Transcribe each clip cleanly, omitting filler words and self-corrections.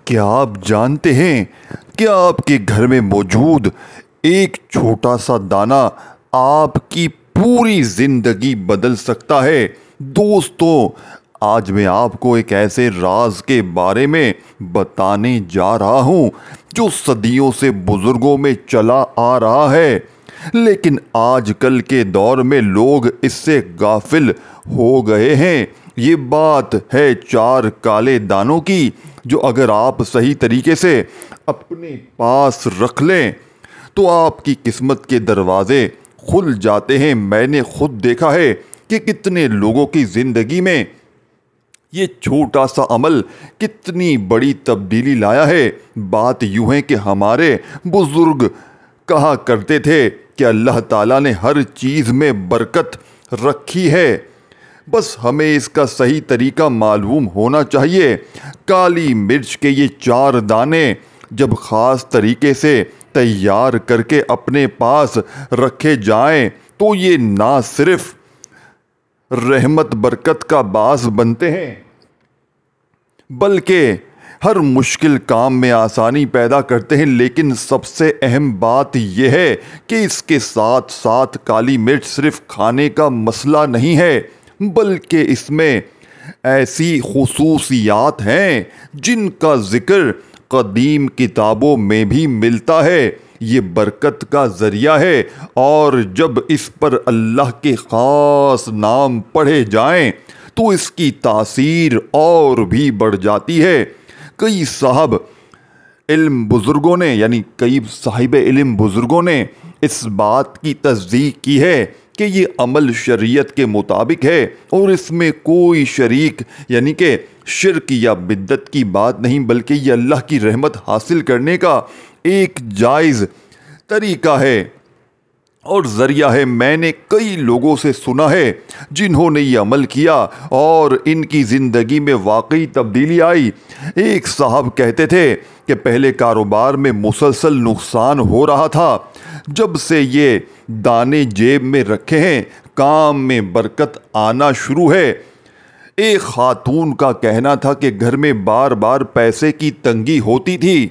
کیا آپ جانتے ہیں کہ آپ کے گھر میں موجود ایک چھوٹا سا دانہ آپ کی پوری زندگی بدل سکتا ہے؟ دوستو، آج میں آپ کو ایک ایسے راز کے بارے میں بتانے جا رہا ہوں جو صدیوں سے بزرگوں میں چلا آ رہا ہے، لیکن آج کل کے دور میں لوگ اس سے غافل ہو گئے ہیں۔ یہ بات ہے 4 کالے دانوں کی، جو اگر آپ صحیح طریقے سے اپنے پاس رکھ لیں تو آپ کی قسمت کے دروازے کھل جاتے ہیں۔ میں نے خود دیکھا ہے کہ کتنے لوگوں کی زندگی میں یہ چھوٹا سا عمل کتنی بڑی تبدیلی لایا ہے۔ بات یوں ہے کہ ہمارے بزرگ کہا کرتے تھے کہ اللہ تعالیٰ نے ہر چیز میں برکت رکھی ہے، بس ہمیں اس کا صحیح طریقہ معلوم ہونا چاہیے۔ کالی مرچ کے یہ 4 دانے جب خاص طریقے سے تیار کر کے اپنے پاس رکھے جائیں تو یہ نہ صرف رحمت برکت کا باعث بنتے ہیں، بلکہ ہر مشکل کام میں آسانی پیدا کرتے ہیں۔ لیکن سب سے اہم بات یہ ہے کہ اس کے ساتھ ساتھ کالی مرچ صرف کھانے کا مسئلہ نہیں ہے، بلکہ اس میں ایسی خصوصیات ہیں جن کا ذکر قدیم کتابوں میں بھی ملتا ہے۔ یہ برکت کا ذریعہ ہے، اور جب اس پر اللہ کے خاص نام پڑھے جائیں تو اس کی تاثیر اور بھی بڑھ جاتی ہے۔ کئی صاحب علم بزرگوں نے اس بات کی تصدیق کی ہے کہ یہ عمل شریعت کے مطابق ہے، اور اس میں کوئی شریک یعنی کہ شرک یا بدعت کی بات نہیں، بلکہ یہ اللہ کی رحمت حاصل کرنے کا ایک جائز طریقہ ہے اور ذریعہ ہے۔ میں نے کئی لوگوں سے سنا ہے جنہوں نے یہ عمل کیا اور ان کی زندگی میں واقعی تبدیلی آئی۔ ایک صاحب کہتے تھے کہ پہلے کاروبار میں مسلسل نقصان ہو رہا تھا، جب سے یہ دانے جیب میں رکھے ہیں کام میں برکت آنا شروع ہے۔ ایک خاتون کا کہنا تھا کہ گھر میں بار بار پیسے کی تنگی ہوتی تھی۔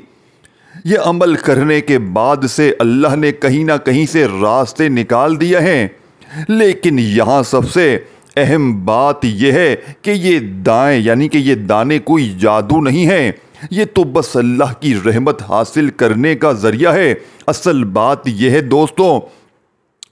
یہ عمل کرنے کے بعد سے اللہ نے کہیں نہ کہیں سے راستے نکال دیے ہیں۔ لیکن یہاں سب سے اہم بات یہ ہے کہ یہ دانے کوئی جادو نہیں ہے، یہ تو بس اللہ کی رحمت حاصل کرنے کا ذریعہ ہے۔ اصل بات یہ ہے دوستوں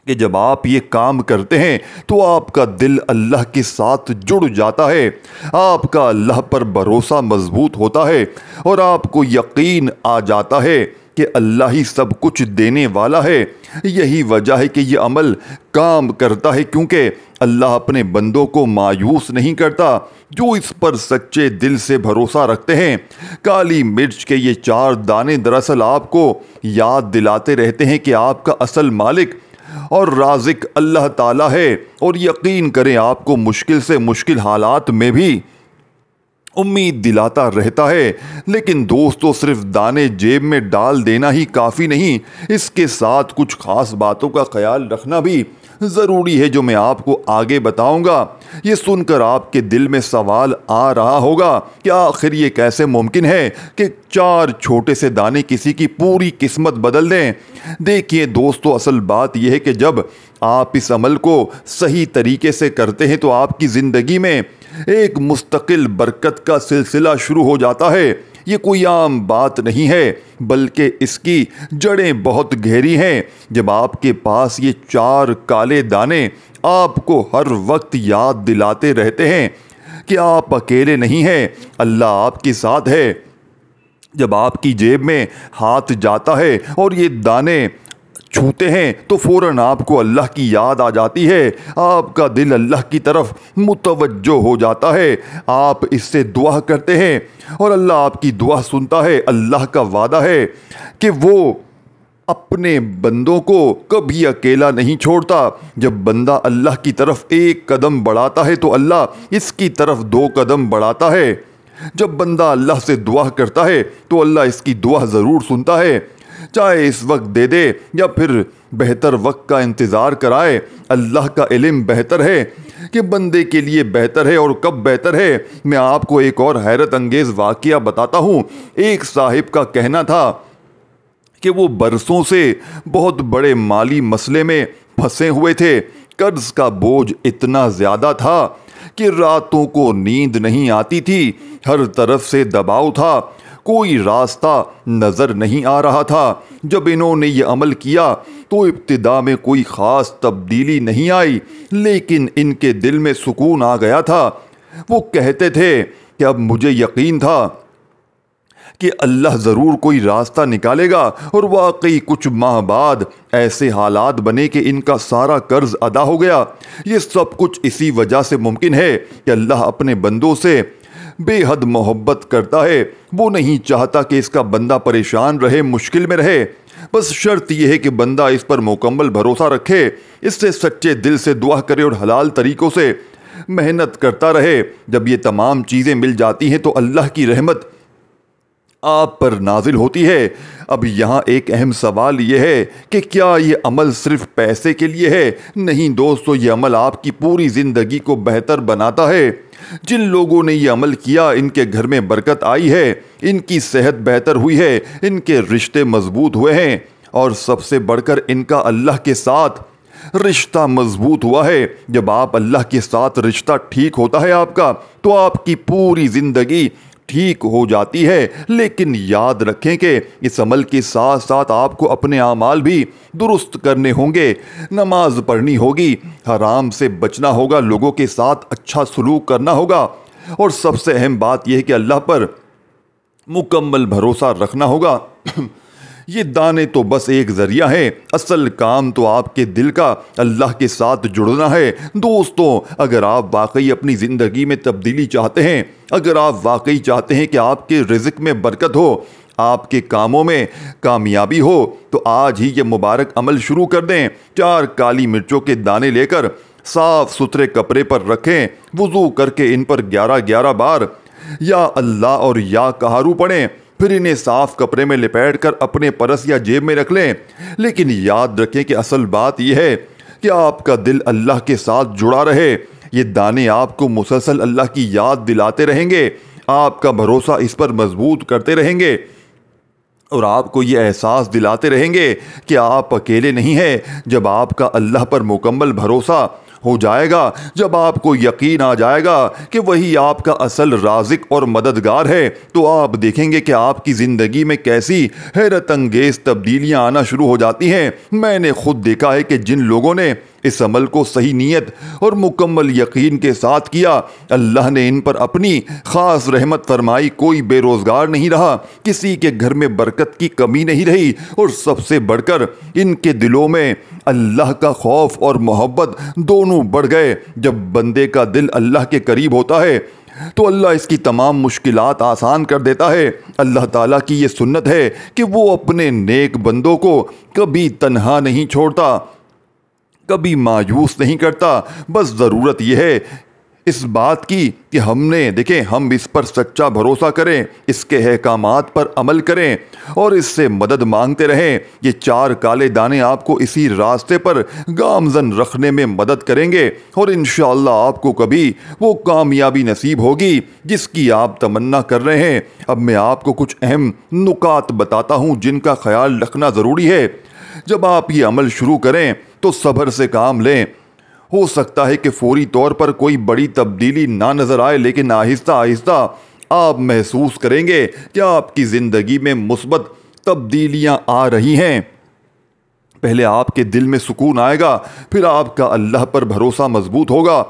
کہ جب آپ یہ کام کرتے ہیں تو آپ کا دل اللہ کے ساتھ جڑ جاتا ہے، آپ کا اللہ پر بھروسہ مضبوط ہوتا ہے، اور آپ کو یقین آ جاتا ہے کہ اللہ ہی سب کچھ دینے والا ہے۔ یہی وجہ ہے کہ یہ عمل کام کرتا ہے، کیونکہ اللہ اپنے بندوں کو مایوس نہیں کرتا جو اس پر سچے دل سے بھروسہ رکھتے ہیں۔ کالی مرچ کے یہ 4 دانے دراصل آپ کو یاد دلاتے رہتے ہیں کہ آپ کا اصل مالک اور رازق اللہ تعالیٰ ہے، اور یقین کریں آپ کو مشکل سے مشکل حالات میں بھی امید دلاتا رہتا ہے۔ لیکن دوستو، صرف دانے جیب میں ڈال دینا ہی کافی نہیں، اس کے ساتھ کچھ خاص باتوں کا خیال رکھنا بھی ضروری ہے جو میں آپ کو آگے بتاؤں گا۔ یہ سن کر آپ کے دل میں سوال آ رہا ہوگا کہ آخر یہ کیسے ممکن ہے کہ 4 چھوٹے سے دانے کسی کی پوری قسمت بدل دیں؟ دیکھیے دوستو، اصل بات یہ ہے کہ جب آپ اس عمل کو صحیح طریقے سے کرتے ہیں تو آپ کی زندگی میں ایک مستقل برکت کا سلسلہ شروع ہو جاتا ہے۔ یہ کوئی عام بات نہیں ہے، بلکہ اس کی جڑیں بہت گہری ہیں۔ جب آپ کے پاس یہ 4 کالے دانے آپ کو ہر وقت یاد دلاتے رہتے ہیں کہ آپ اکیلے نہیں ہیں، اللہ آپ کے ساتھ ہے۔ جب آپ کی جیب میں ہاتھ جاتا ہے اور یہ دانے چھوتے ہیں تو فوراً آپ کو اللہ کی یاد آ جاتی ہے، آپ کا دل اللہ کی طرف متوجہ ہو جاتا ہے، آپ اس سے دعا کرتے ہیں اور اللہ آپ کی دعا سنتا ہے۔ اللہ کا وعدہ ہے کہ وہ اپنے بندوں کو کبھی اکیلا نہیں چھوڑتا۔ جب بندہ اللہ کی طرف 1 قدم بڑھاتا ہے تو اللہ اس کی طرف 2 قدم بڑھاتا ہے۔ جب بندہ اللہ سے دعا کرتا ہے تو اللہ اس کی دعا ضرور سنتا ہے، چاہے اس وقت دے دے یا پھر بہتر وقت کا انتظار کرائے۔ اللہ کا علم بہتر ہے، کہ بندے کے لیے بہتر ہے اور کب بہتر ہے، میں آپ کو ایک اور حیرت انگیز واقعہ بتاتا ہوں۔ ایک صاحب کا کہنا تھا کہ وہ برسوں سے بہت بڑے مالی مسئلے میں پھنسے ہوئے تھے۔ قرض کا بوجھ اتنا زیادہ تھا کہ راتوں کو نیند نہیں آتی تھی، ہر طرف سے دباؤ تھا، کوئی راستہ نظر نہیں آ رہا تھا۔ جب انہوں نے یہ عمل کیا تو ابتدا میں کوئی خاص تبدیلی نہیں آئی، لیکن ان کے دل میں سکون آ گیا تھا۔ وہ کہتے تھے کہ اب مجھے یقین تھا کہ اللہ ضرور کوئی راستہ نکالے گا، اور واقعی کچھ ماہ بعد ایسے حالات بنے کہ ان کا سارا قرض ادا ہو گیا۔ یہ سب کچھ اسی وجہ سے ممکن ہے کہ اللہ اپنے بندوں سے بے حد محبت کرتا ہے۔ وہ نہیں چاہتا کہ اس کا بندہ پریشان رہے، مشکل میں رہے، بس شرط یہ ہے کہ بندہ اس پر مکمل بھروسہ رکھے، اس سے سچے دل سے دعا کرے اور حلال طریقوں سے محنت کرتا رہے۔ جب یہ تمام چیزیں مل جاتی ہیں تو اللہ کی رحمت آپ پر نازل ہوتی ہے۔ اب یہاں ایک اہم سوال یہ ہے کہ کیا یہ عمل صرف پیسے کے لیے ہے؟ نہیں دوستو، یہ عمل آپ کی پوری زندگی کو بہتر بناتا ہے۔ جن لوگوں نے یہ عمل کیا ان کے گھر میں برکت آئی ہے، ان کی صحت بہتر ہوئی ہے، ان کے رشتے مضبوط ہوئے ہیں، اور سب سے بڑھ کر ان کا اللہ کے ساتھ رشتہ مضبوط ہوا ہے۔ جب آپ اللہ کے ساتھ رشتہ ٹھیک ہوتا ہے آپ کا، تو آپ کی پوری زندگی ٹھیک ہو جاتی ہے۔ لیکن یاد رکھیں کہ اس عمل کے ساتھ ساتھ آپ کو اپنے اعمال بھی درست کرنے ہوں گے۔ نماز پڑھنی ہوگی، حرام سے بچنا ہوگا، لوگوں کے ساتھ اچھا سلوک کرنا ہوگا، اور سب سے اہم بات یہ ہے کہ اللہ پر مکمل بھروسہ رکھنا ہوگا۔ یہ دانے تو بس ایک ذریعہ ہیں، اصل کام تو آپ کے دل کا اللہ کے ساتھ جڑنا ہے۔ دوستو، اگر آپ واقعی اپنی زندگی میں تبدیلی چاہتے ہیں، اگر آپ واقعی چاہتے ہیں کہ آپ کے رزق میں برکت ہو، آپ کے کاموں میں کامیابی ہو، تو آج ہی یہ مبارک عمل شروع کر دیں۔ 4 کالی مرچوں کے دانے لے کر صاف ستھرے کپڑے پر رکھیں، وضو کر کے ان پر 11 بار یا اللہ اور یا قہارو پڑھیں، پھر انہیں صاف کپڑے میں لپیٹ کر اپنے پرس یا جیب میں رکھ لیں۔ لیکن یاد رکھیں کہ اصل بات یہ ہے کہ آپ کا دل اللہ کے ساتھ جڑا رہے۔ یہ دانے آپ کو مسلسل اللہ کی یاد دلاتے رہیں گے، آپ کا بھروسہ اس پر مضبوط کرتے رہیں گے، اور آپ کو یہ احساس دلاتے رہیں گے کہ آپ اکیلے نہیں ہیں۔ جب آپ کا اللہ پر مکمل بھروسہ ہو جائے گا، جب آپ کو یقین آ جائے گا کہ وہی آپ کا اصل رازق اور مددگار ہے، تو آپ دیکھیں گے کہ آپ کی زندگی میں کیسی حیرت انگیز تبدیلیاں آنا شروع ہو جاتی ہیں۔ میں نے خود دیکھا ہے کہ جن لوگوں نے اس عمل کو صحیح نیت اور مکمل یقین کے ساتھ کیا، اللہ نے ان پر اپنی خاص رحمت فرمائی۔ کوئی بے روزگار نہیں رہا، کسی کے گھر میں برکت کی کمی نہیں رہی، اور سب سے بڑھ کر ان کے دلوں میں اللہ کا خوف اور محبت دونوں بڑھ گئے۔ جب بندے کا دل اللہ کے قریب ہوتا ہے تو اللہ اس کی تمام مشکلات آسان کر دیتا ہے۔ اللہ تعالیٰ کی یہ سنت ہے کہ وہ اپنے نیک بندوں کو کبھی تنہا نہیں چھوڑتا، کبھی مایوس نہیں کرتا۔ بس ضرورت یہ ہے اس بات کی کہ ہم اس پر سچا بھروسہ کریں، اس کے احکامات پر عمل کریں اور اس سے مدد مانگتے رہیں۔ یہ 4 کالے دانے آپ کو اسی راستے پر گامزن رکھنے میں مدد کریں گے، اور انشاءاللہ آپ کو کبھی وہ کامیابی نصیب ہوگی جس کی آپ تمنا کر رہے ہیں۔ اب میں آپ کو کچھ اہم نکات بتاتا ہوں جن کا خیال رکھنا ضروری ہے۔ جب آپ یہ عمل شروع کریں تو صبر سے کام لیں۔ ہو سکتا ہے کہ فوری طور پر کوئی بڑی تبدیلی نہ نظر آئے، لیکن آہستہ آہستہ آپ محسوس کریں گے کہ آپ کی زندگی میں مثبت تبدیلیاں آ رہی ہیں۔ پہلے آپ کے دل میں سکون آئے گا، پھر آپ کا اللہ پر بھروسہ مضبوط ہوگا،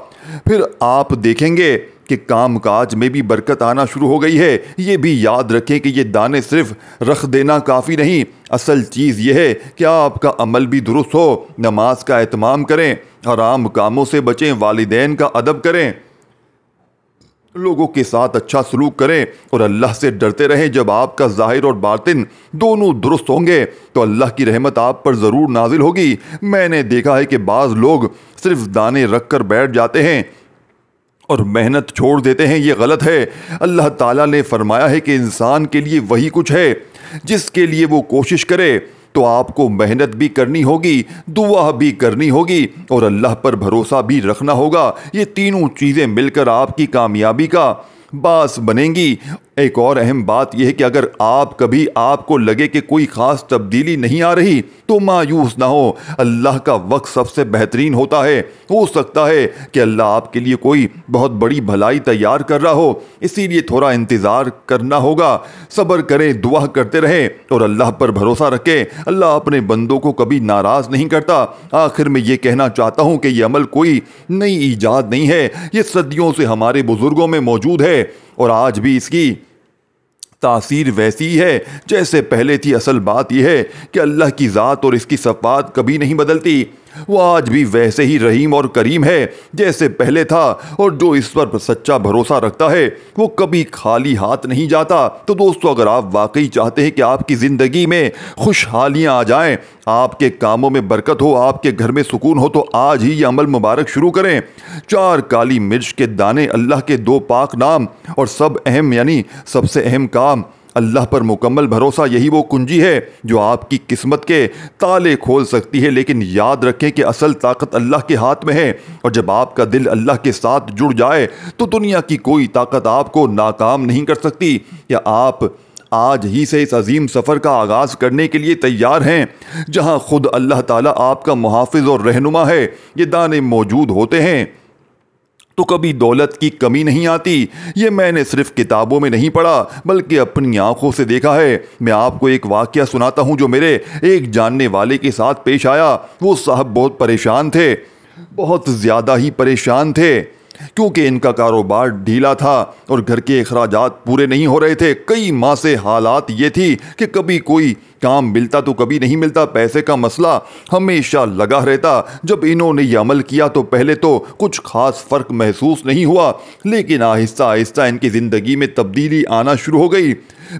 پھر آپ دیکھیں گے کہ کام کاج میں بھی برکت آنا شروع ہو گئی ہے۔ یہ بھی یاد رکھیں کہ یہ دانے صرف رکھ دینا کافی نہیں، اصل چیز یہ ہے کہ آپ کا عمل بھی درست ہو۔ نماز کا اہتمام کریں، حرام کاموں سے بچیں، والدین کا ادب کریں، لوگوں کے ساتھ اچھا سلوک کریں، اور اللہ سے ڈرتے رہیں۔ جب آپ کا ظاہر اور باطن دونوں درست ہوں گے تو اللہ کی رحمت آپ پر ضرور نازل ہوگی۔ میں نے دیکھا ہے کہ بعض لوگ صرف دانے رکھ کر بیٹھ جاتے ہیں اور محنت چھوڑ دیتے ہیں، یہ غلط ہے۔ اللہ تعالیٰ نے فرمایا ہے کہ انسان کے لیے وہی کچھ ہے جس کے لیے وہ کوشش کرے۔ تو آپ کو محنت بھی کرنی ہوگی، دعا بھی کرنی ہوگی اور اللہ پر بھروسہ بھی رکھنا ہوگا۔ یہ تینوں چیزیں مل کر آپ کی کامیابی کا باعث بنیں گی۔ ایک اور اہم بات یہ ہے کہ اگر کبھی آپ کو لگے کہ کوئی خاص تبدیلی نہیں آ رہی تو مایوس نہ ہو، اللہ کا وقت سب سے بہترین ہوتا ہے۔ ہو سکتا ہے کہ اللہ آپ کے لیے کوئی بہت بڑی بھلائی تیار کر رہا ہو، اسی لیے تھوڑا انتظار کرنا ہوگا۔ صبر کریں، دعا کرتے رہیں اور اللہ پر بھروسہ رکھیں۔ اللہ اپنے بندوں کو کبھی ناراض نہیں کرتا۔ آخر میں یہ کہنا چاہتا ہوں کہ یہ عمل کوئی نئی ایجاد نہیں ہے، یہ صدیوں سے ہمارے بزرگوں میں موجود ہے اور آج بھی اس کی تاثیر ویسی ہے جیسے پہلے تھی۔ اصل بات یہ ہے کہ اللہ کی ذات اور اس کی صفات کبھی نہیں بدلتی۔ وہ آج بھی ویسے ہی رحیم اور کریم ہے جیسے پہلے تھا، اور جو اس پر سچا بھروسہ رکھتا ہے وہ کبھی خالی ہاتھ نہیں جاتا۔ تو دوستو، اگر آپ واقعی چاہتے ہیں کہ آپ کی زندگی میں خوشحالیاں آ جائیں، آپ کے کاموں میں برکت ہو، آپ کے گھر میں سکون ہو، تو آج ہی یہ عمل مبارک شروع کریں۔ 4 کالی مرچ کے دانے، اللہ کے 2 پاک نام اور سب سے اہم کام اللہ پر مکمل بھروسہ، یہی وہ کنجی ہے جو آپ کی قسمت کے تالے کھول سکتی ہے۔ لیکن یاد رکھیں کہ اصل طاقت اللہ کے ہاتھ میں ہے، اور جب آپ کا دل اللہ کے ساتھ جڑ جائے تو دنیا کی کوئی طاقت آپ کو ناکام نہیں کر سکتی۔ یا آپ آج ہی سے اس عظیم سفر کا آغاز کرنے کے لیے تیار ہیں جہاں خود اللہ تعالیٰ آپ کا محافظ اور رہنما ہے۔ یہ دانے موجود ہوتے ہیں تو کبھی دولت کی کمی نہیں آتی۔ یہ میں نے صرف کتابوں میں نہیں پڑھا بلکہ اپنی آنکھوں سے دیکھا ہے۔ میں آپ کو ایک واقعہ سناتا ہوں جو میرے ایک جاننے والے کے ساتھ پیش آیا۔ وہ صاحب بہت پریشان تھے، بہت زیادہ ہی پریشان تھے، کیونکہ ان کا کاروبار ڈھیلا تھا اور گھر کے اخراجات پورے نہیں ہو رہے تھے۔ کئی ماہ سے حالات یہ تھی کہ کبھی کوئی کام ملتا تو کبھی نہیں ملتا۔ پیسے کا مسئلہ ہمیشہ لگا رہتا۔ جب انہوں نے یہ عمل کیا تو پہلے تو کچھ خاص فرق محسوس نہیں ہوا، لیکن آہستہ آہستہ ان کی زندگی میں تبدیلی آنا شروع ہو گئی۔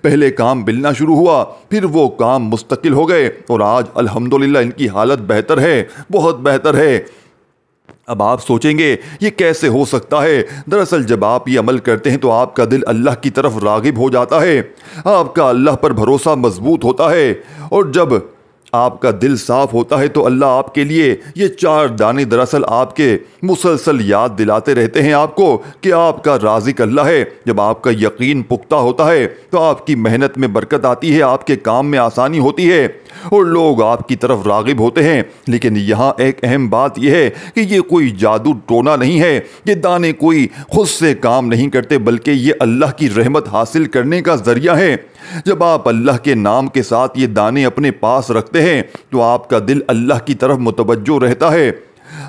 پہلے کام ملنا شروع ہوا، پھر وہ کام مستقل ہو گئے، اور آج الحمدللہ ان کی حالت بہتر ہے، بہت بہتر ہے۔ اب آپ سوچیں گے یہ کیسے ہو سکتا ہے؟ دراصل جب آپ یہ عمل کرتے ہیں تو آپ کا دل اللہ کی طرف راغب ہو جاتا ہے، آپ کا اللہ پر بھروسہ مضبوط ہوتا ہے، اور جب آپ کا دل صاف ہوتا ہے تو اللہ آپ کے لیے یہ 4 دانے دراصل آپ کے مسلسل یاد دلاتے رہتے ہیں آپ کو کہ آپ کا رازق اللہ ہے۔ جب آپ کا یقین پختہ ہوتا ہے تو آپ کی محنت میں برکت آتی ہے، آپ کے کام میں آسانی ہوتی ہے اور لوگ آپ کی طرف راغب ہوتے ہیں۔ لیکن یہاں ایک اہم بات یہ ہے کہ یہ کوئی جادو ٹونا نہیں ہے، یہ دانے کوئی خود سے کام نہیں کرتے بلکہ یہ اللہ کی رحمت حاصل کرنے کا ذریعہ ہے۔ جب آپ اللہ کے نام کے ساتھ یہ دانے اپنے پاس رکھتے ہیں تو آپ کا دل اللہ کی طرف متوجہ رہتا ہے۔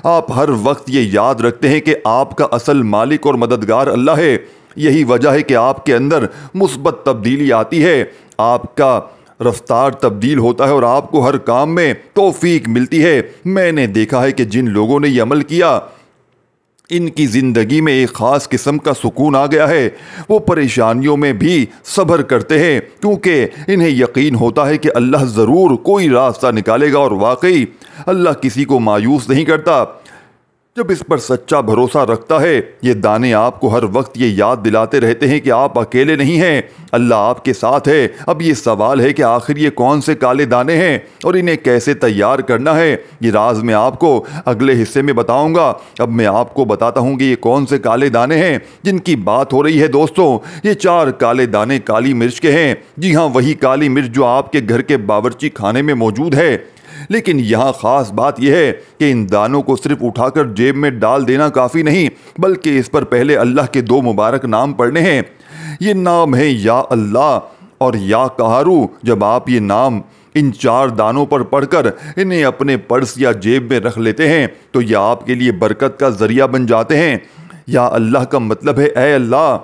آپ ہر وقت یہ یاد رکھتے ہیں کہ آپ کا اصل مالک اور مددگار اللہ ہے۔ یہی وجہ ہے کہ آپ کے اندر مثبت تبدیلی آتی ہے، آپ کا رفتار تبدیل ہوتا ہے اور آپ کو ہر کام میں توفیق ملتی ہے۔ میں نے دیکھا ہے کہ جن لوگوں نے یہ عمل کیا ان کی زندگی میں ایک خاص قسم کا سکون آ گیا ہے۔ وہ پریشانیوں میں بھی صبر کرتے ہیں کیونکہ انہیں یقین ہوتا ہے کہ اللہ ضرور کوئی راستہ نکالے گا، اور واقعی اللہ کسی کو مایوس نہیں کرتا جب اس پر سچا بھروسہ رکھتا ہے۔ یہ دانے آپ کو ہر وقت یہ یاد دلاتے رہتے ہیں کہ آپ اکیلے نہیں ہیں، اللہ آپ کے ساتھ ہے۔ اب یہ سوال ہے کہ آخر یہ کون سے کالے دانے ہیں اور انہیں کیسے تیار کرنا ہے؟ یہ راز میں آپ کو اگلے حصے میں بتاؤں گا۔ اب میں آپ کو بتاتا ہوں کہ یہ کون سے کالے دانے ہیں جن کی بات ہو رہی ہے۔ دوستوں، یہ 4 کالے دانے کالی مرچ کے ہیں۔ جی ہاں، وہی کالی مرچ جو آپ کے گھر کے باورچی خانے میں موجود ہے۔ لیکن یہاں خاص بات یہ ہے کہ ان دانوں کو صرف اٹھا کر جیب میں ڈال دینا کافی نہیں، بلکہ اس پر پہلے اللہ کے 2 مبارک نام پڑھنے ہیں۔ یہ نام ہے یا اللہ اور یا قہارو۔ جب آپ یہ نام ان 4 دانوں پر پڑھ کر انہیں اپنے پرس یا جیب میں رکھ لیتے ہیں تو یہ آپ کے لیے برکت کا ذریعہ بن جاتے ہیں۔ یا اللہ کا مطلب ہے اے اللہ،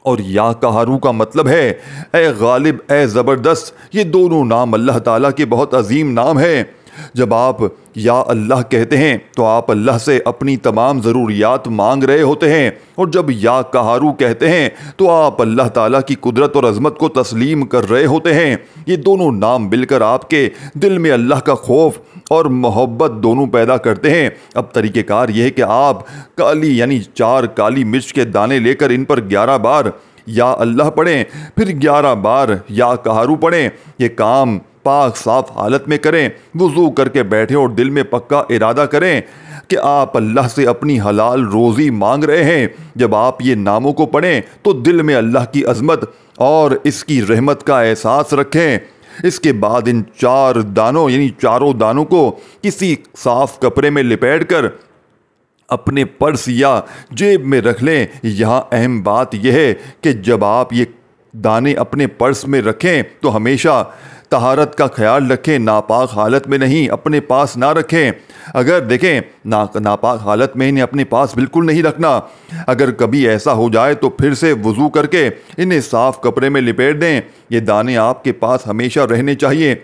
اور یا قہارو کا مطلب ہے اے غالب، اے زبردست۔ یہ دونوں نام اللہ تعالیٰ کے بہت عظیم نام ہیں۔ جب آپ یا اللہ کہتے ہیں تو آپ اللہ سے اپنی تمام ضروریات مانگ رہے ہوتے ہیں، اور جب یا قہارو کہتے ہیں تو آپ اللہ تعالیٰ کی قدرت اور عظمت کو تسلیم کر رہے ہوتے ہیں۔ یہ دونوں نام مل کر آپ کے دل میں اللہ کا خوف اور محبت دونوں پیدا کرتے ہیں۔ اب طریقہ کار یہ ہے کہ آپ 4 کالی مرچ کے دانے لے کر ان پر 11 بار یا اللہ پڑھیں، پھر 11 بار یا قہارو پڑھیں۔ یہ کام پاک صاف حالت میں کریں، وضو کر کے بیٹھیں اور دل میں پکا ارادہ کریں کہ آپ اللہ سے اپنی حلال روزی مانگ رہے ہیں۔ جب آپ یہ ناموں کو پڑھیں تو دل میں اللہ کی عظمت اور اس کی رحمت کا احساس رکھیں۔ اس کے بعد ان 4 دانوں یعنی چاروں دانوں کو کسی صاف کپڑے میں لپیٹ کر اپنے پرس یا جیب میں رکھ لیں۔ یہاں اہم بات یہ ہے کہ جب آپ یہ دانے اپنے پرس میں رکھیں تو ہمیشہ طہارت کا خیال رکھیں، ناپاک حالت میں نہیں، اپنے پاس نہ رکھیں۔ اگر دیکھیں ناپاک حالت میں انہیں اپنے پاس بالکل نہیں رکھنا۔ اگر کبھی ایسا ہو جائے تو پھر سے وضو کر کے انہیں صاف کپڑے میں لپیٹ دیں۔ یہ دانے آپ کے پاس ہمیشہ رہنے چاہیے،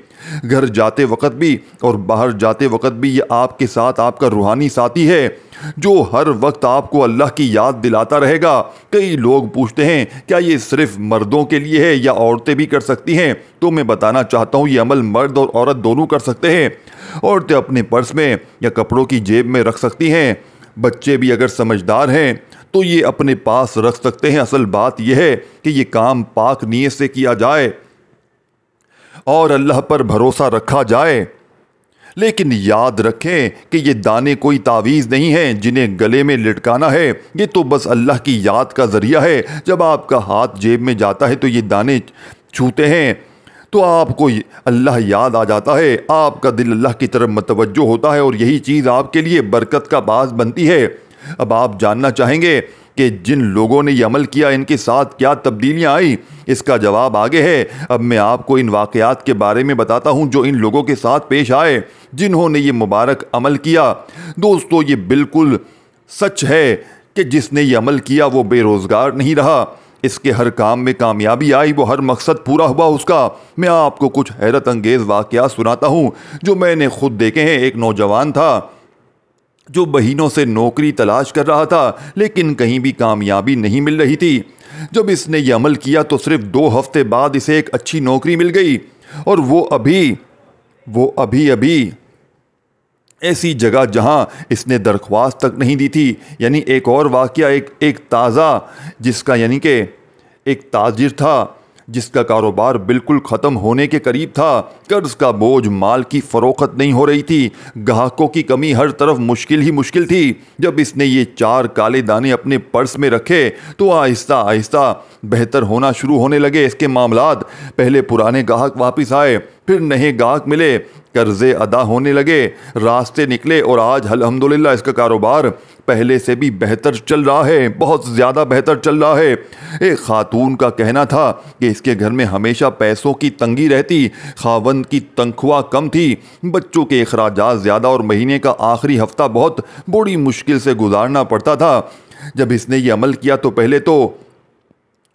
گھر جاتے وقت بھی اور باہر جاتے وقت بھی۔ یہ آپ کے ساتھ آپ کا روحانی ساتھی ہے جو ہر وقت آپ کو اللہ کی یاد دلاتا رہے گا۔ کئی لوگ پوچھتے ہیں کیا یہ صرف مردوں کے لیے ہے یا عورتیں بھی کر سکتی ہیں؟ تو میں بتانا چاہتا ہوں یہ عمل مرد اور عورت دونوں کر سکتے ہیں۔ عورتیں اپنے پرس میں یا کپڑوں کی جیب میں رکھ سکتی ہیں، بچے بھی اگر سمجھدار ہیں تو یہ اپنے پاس رکھ سکتے ہیں۔ اصل بات یہ ہے کہ یہ کام پاک نیت سے کیا جائے اور اللہ پر بھروسہ رکھا جائے۔ لیکن یاد رکھیں کہ یہ دانے کوئی تعویذ نہیں ہیں جنہیں گلے میں لٹکانا ہے، یہ تو بس اللہ کی یاد کا ذریعہ ہے۔ جب آپ کا ہاتھ جیب میں جاتا ہے تو یہ دانے چھوتے ہیں تو آپ کو اللہ یاد آ جاتا ہے، آپ کا دل اللہ کی طرف متوجہ ہوتا ہے اور یہی چیز آپ کے لیے برکت کا باعث بنتی ہے۔ اب آپ جاننا چاہیں گے کہ جن لوگوں نے یہ عمل کیا ان کے ساتھ کیا تبدیلیاں آئیں؟ اس کا جواب آگے ہے۔ اب میں آپ کو ان واقعات کے بارے میں بتاتا ہوں جو ان لوگوں کے ساتھ پیش آئے جنہوں نے یہ مبارک عمل کیا۔ دوستو، یہ بالکل سچ ہے کہ جس نے یہ عمل کیا وہ بے روزگار نہیں رہا، اس کے ہر کام میں کامیابی آئی، وہ ہر مقصد پورا ہوا اس کا۔ میں آپ کو کچھ حیرت انگیز واقعات سناتا ہوں جو میں نے خود دیکھے ہیں۔ ایک نوجوان تھا جو مہینوں سے نوکری تلاش کر رہا تھا لیکن کہیں بھی کامیابی نہیں مل رہی تھی۔ جب اس نے یہ عمل کیا تو صرف 2 ہفتے بعد اسے ایک اچھی نوکری مل گئی، اور وہ ابھی ایسی جگہ جہاں اس نے درخواست تک نہیں دی تھی۔ یعنی ایک اور واقعہ، ایک تازہ جس کا یعنی کہ ایک تاجر تھا جس کا کاروبار بالکل ختم ہونے کے قریب تھا، قرض کا بوجھ، مال کی فروخت نہیں ہو رہی تھی، گاہکوں کی کمی، ہر طرف مشکل ہی مشکل تھی۔ جب اس نے یہ 4 کالے دانے اپنے پرس میں رکھے تو آہستہ آہستہ بہتر ہونا شروع ہونے لگے اس کے معاملات۔ پہلے پرانے گاہک واپس آئے، پھر نئے گاہک ملے، قرضے ادا ہونے لگے، راستے نکلے، اور آج الحمدللہ اس کا کاروبار پہلے سے بھی بہتر چل رہا ہے، بہت زیادہ بہتر چل رہا ہے۔ ایک خاتون کا کہنا تھا کہ اس کے گھر میں ہمیشہ پیسوں کی تنگی رہتی، خاوند کی تنخواہ کم تھی، بچوں کے اخراجات زیادہ اور مہینے کا آخری ہفتہ بہت بڑی مشکل سے گزارنا پڑتا تھا۔ جب اس نے یہ عمل کیا تو پہلے تو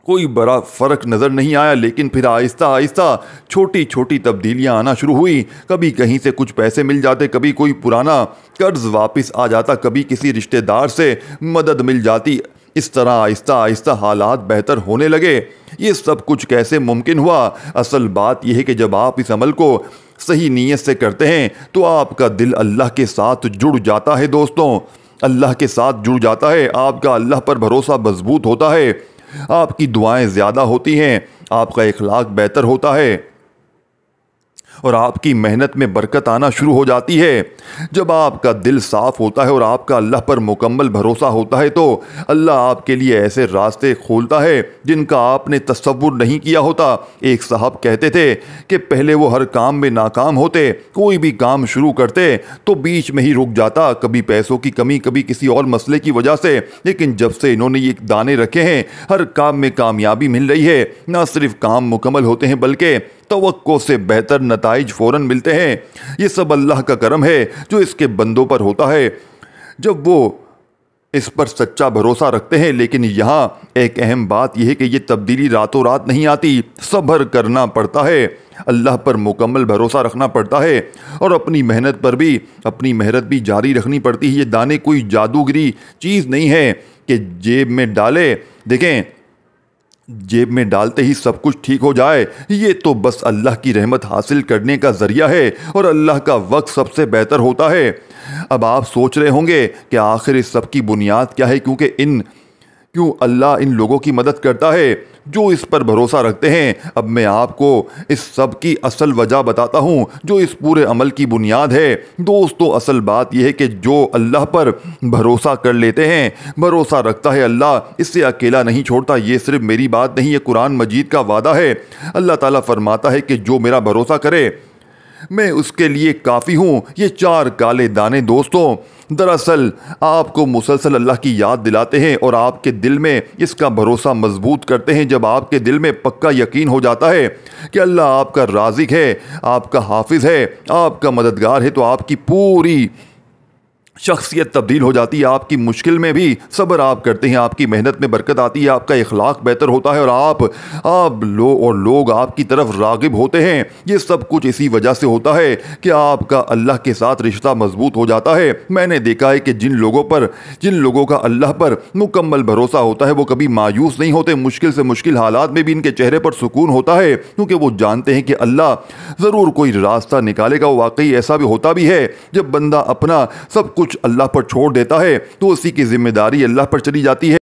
کوئی بڑا فرق نظر نہیں آیا، لیکن پھر آہستہ آہستہ چھوٹی چھوٹی تبدیلیاں آنا شروع ہوئی۔ کبھی کہیں سے کچھ پیسے مل جاتے، کبھی کوئی پرانا قرض واپس آ جاتا، کبھی کسی رشتہ دار سے مدد مل جاتی۔ اس طرح آہستہ آہستہ حالات بہتر ہونے لگے۔ یہ سب کچھ کیسے ممکن ہوا؟ اصل بات یہ ہے کہ جب آپ اس عمل کو صحیح نیت سے کرتے ہیں تو آپ کا دل اللہ کے ساتھ جڑ جاتا ہے۔ دوستوں، اللہ کے ساتھ جڑ جاتا ہے، آپ کا اللہ پر بھروسہ مضبوط ہوتا ہے، آپ کی دعائیں زیادہ ہوتی ہیں، آپ کا اخلاق بہتر ہوتا ہے اور آپ کی محنت میں برکت آنا شروع ہو جاتی ہے۔ جب آپ کا دل صاف ہوتا ہے اور آپ کا اللہ پر مکمل بھروسہ ہوتا ہے تو اللہ آپ کے لیے ایسے راستے کھولتا ہے جن کا آپ نے تصور نہیں کیا ہوتا۔ ایک صاحب کہتے تھے کہ پہلے وہ ہر کام میں ناکام ہوتے، کوئی بھی کام شروع کرتے تو بیچ میں ہی رک جاتا، کبھی پیسوں کی کمی، کبھی کسی اور مسئلے کی وجہ سے۔ لیکن جب سے انہوں نے یہ دانے رکھے ہیں، ہر کام میں کامیابی مل رہی ہے، نہ صرف کام مکمل ہوتے ہیں بلکہ توقع سے بہتر نتائج فوراً ملتے ہیں۔ یہ سب اللہ کا کرم ہے جو اس کے بندوں پر ہوتا ہے جب وہ اس پر سچا بھروسہ رکھتے ہیں۔ لیکن یہاں ایک اہم بات یہ ہے کہ یہ تبدیلی راتوں رات نہیں آتی، صبر کرنا پڑتا ہے، اللہ پر مکمل بھروسہ رکھنا پڑتا ہے اور اپنی محنت بھی جاری رکھنی پڑتی ہے۔ یہ دانے کوئی جادوگری چیز نہیں ہے کہ جیب میں ڈالے، دیکھیں جیب میں ڈالتے ہی سب کچھ ٹھیک ہو جائے۔ یہ تو بس اللہ کی رحمت حاصل کرنے کا ذریعہ ہے اور اللہ کا وقت سب سے بہتر ہوتا ہے۔ اب آپ سوچ رہے ہوں گے کہ آخر اس سب کی بنیاد کیا ہے، کیوں اللہ ان لوگوں کی مدد کرتا ہے؟ جو اس پر بھروسہ رکھتے ہیں۔ اب میں آپ کو اس سب کی اصل وجہ بتاتا ہوں جو اس پورے عمل کی بنیاد ہے۔ دوستو، اصل بات یہ ہے کہ جو اللہ پر بھروسہ کر لیتے ہیں، بھروسہ رکھتا ہے اللہ اس سے اکیلا نہیں چھوڑتا۔ یہ صرف میری بات نہیں، یہ قرآن مجید کا وعدہ ہے۔ اللہ تعالیٰ فرماتا ہے کہ جو میرا بھروسہ کرے میں اس کے لیے کافی ہوں۔ یہ 4 کالے دانے دوستوں دراصل آپ کو مسلسل اللہ کی یاد دلاتے ہیں اور آپ کے دل میں اس کا بھروسہ مضبوط کرتے ہیں۔ جب آپ کے دل میں پکا یقین ہو جاتا ہے کہ اللہ آپ کا رازق ہے، آپ کا حافظ ہے، آپ کا مددگار ہے، تو آپ کی پوری شخصیت تبدیل ہو جاتی ہے۔ آپ کی مشکل میں بھی صبر آپ کرتے ہیں، آپ کی محنت میں برکت آتی ہے، آپ کا اخلاق بہتر ہوتا ہے اور لوگ آپ کی طرف راغب ہوتے ہیں۔ یہ سب کچھ اسی وجہ سے ہوتا ہے کہ آپ کا اللہ کے ساتھ رشتہ مضبوط ہو جاتا ہے۔ میں نے دیکھا ہے کہ جن لوگوں کا اللہ پر مکمل بھروسہ ہوتا ہے وہ کبھی مایوس نہیں ہوتے۔ مشکل سے مشکل حالات میں بھی ان کے چہرے پر سکون ہوتا ہے، کیونکہ وہ جانتے ہیں کہ اللہ ضرور کوئی راستہ نکالے گا۔ واقعی ایسا بھی ہوتا بھی ہے، جب بندہ اپنا سب کچھ اللہ پر چھوڑ دیتا ہے تو اسی کی ذمہ داری اللہ پر چلی جاتی ہے۔